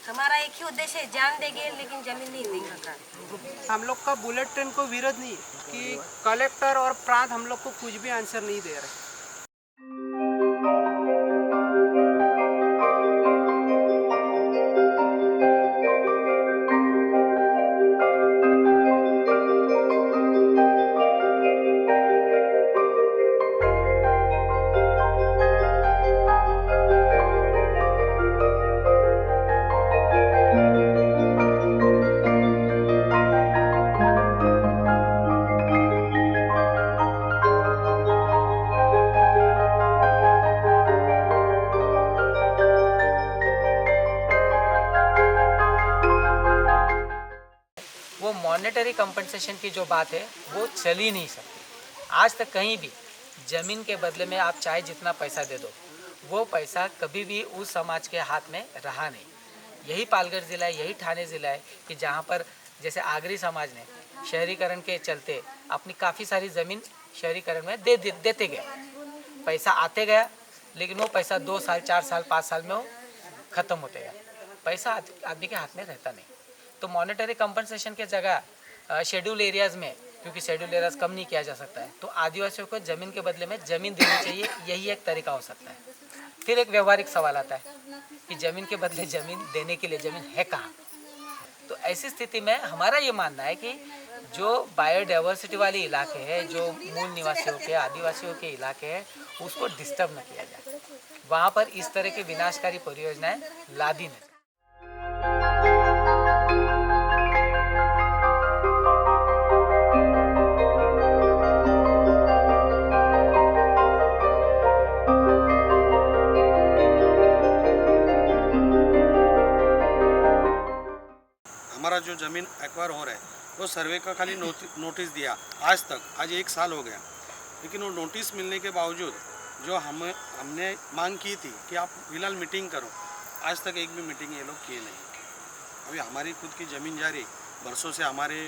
हमारा एक ही उद्देश्य है, जान देंगे लेकिन जमीन नहीं देंगे। हम लोग का बुलेट ट्रेन को विरोध नहीं है कि कलेक्टर और प्रांत हम लोग को कुछ भी आंसर नहीं दे रहे। वो मॉनेटरी कंपनसेशन की जो बात है वो चल ही नहीं सकती। आज तक कहीं भी ज़मीन के बदले में आप चाहे जितना पैसा दे दो, वो पैसा कभी भी उस समाज के हाथ में रहा नहीं। यही पालघर ज़िला है, यही ठाणे ज़िला है कि जहाँ पर जैसे आगरी समाज ने शहरीकरण के चलते अपनी काफ़ी सारी ज़मीन शहरीकरण में देते गए। पैसा आते गया, लेकिन वो पैसा 2 साल 4 साल 5 साल में वो ख़त्म होते गया। पैसा आदमी के हाथ में रहता नहीं। तो मॉनेटरी कंपनसेशन के जगह शेड्यूल एरियाज़ में, क्योंकि शेड्यूल एरियाज़ कम नहीं किया जा सकता है, तो आदिवासियों को ज़मीन के बदले में ज़मीन देनी चाहिए। यही एक तरीका हो सकता है। फिर एक व्यवहारिक सवाल आता है कि ज़मीन के बदले ज़मीन देने के लिए ज़मीन है कहाँ। तो ऐसी स्थिति में हमारा ये मानना है कि जो बायोडाइवर्सिटी वाले इलाके हैं, जो मूल निवासियों के आदिवासियों के इलाके हैं, उसको डिस्टर्ब न किया जाए। वहाँ पर इस तरह की विनाशकारी परियोजनाएं लादी नहीं। हमारा जो ज़मीन एक्वायर हो रहा है वो सर्वे का खाली नोटिस दिया आज 1 साल हो गया, लेकिन वो नोटिस मिलने के बावजूद जो हमने मांग की थी कि आप फिलहाल मीटिंग करो, आज तक एक भी मीटिंग ये लोग किए नहीं। अभी हमारी खुद की ज़मीन जा रही, बरसों से हमारे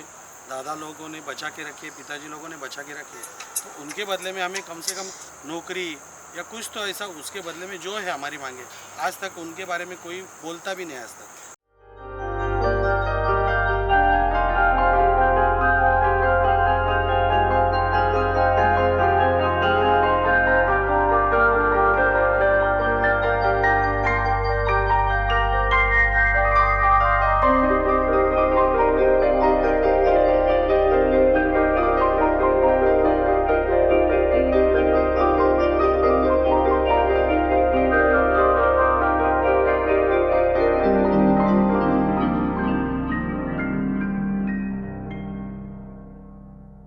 दादा लोगों ने बचा के रखी है, पिताजी लोगों ने बचा के रखी है, तो उनके बदले में हमें कम से कम नौकरी या कुछ तो ऐसा उसके बदले में जो है हमारी मांगे, आज तक उनके बारे में कोई बोलता भी नहीं आज तक।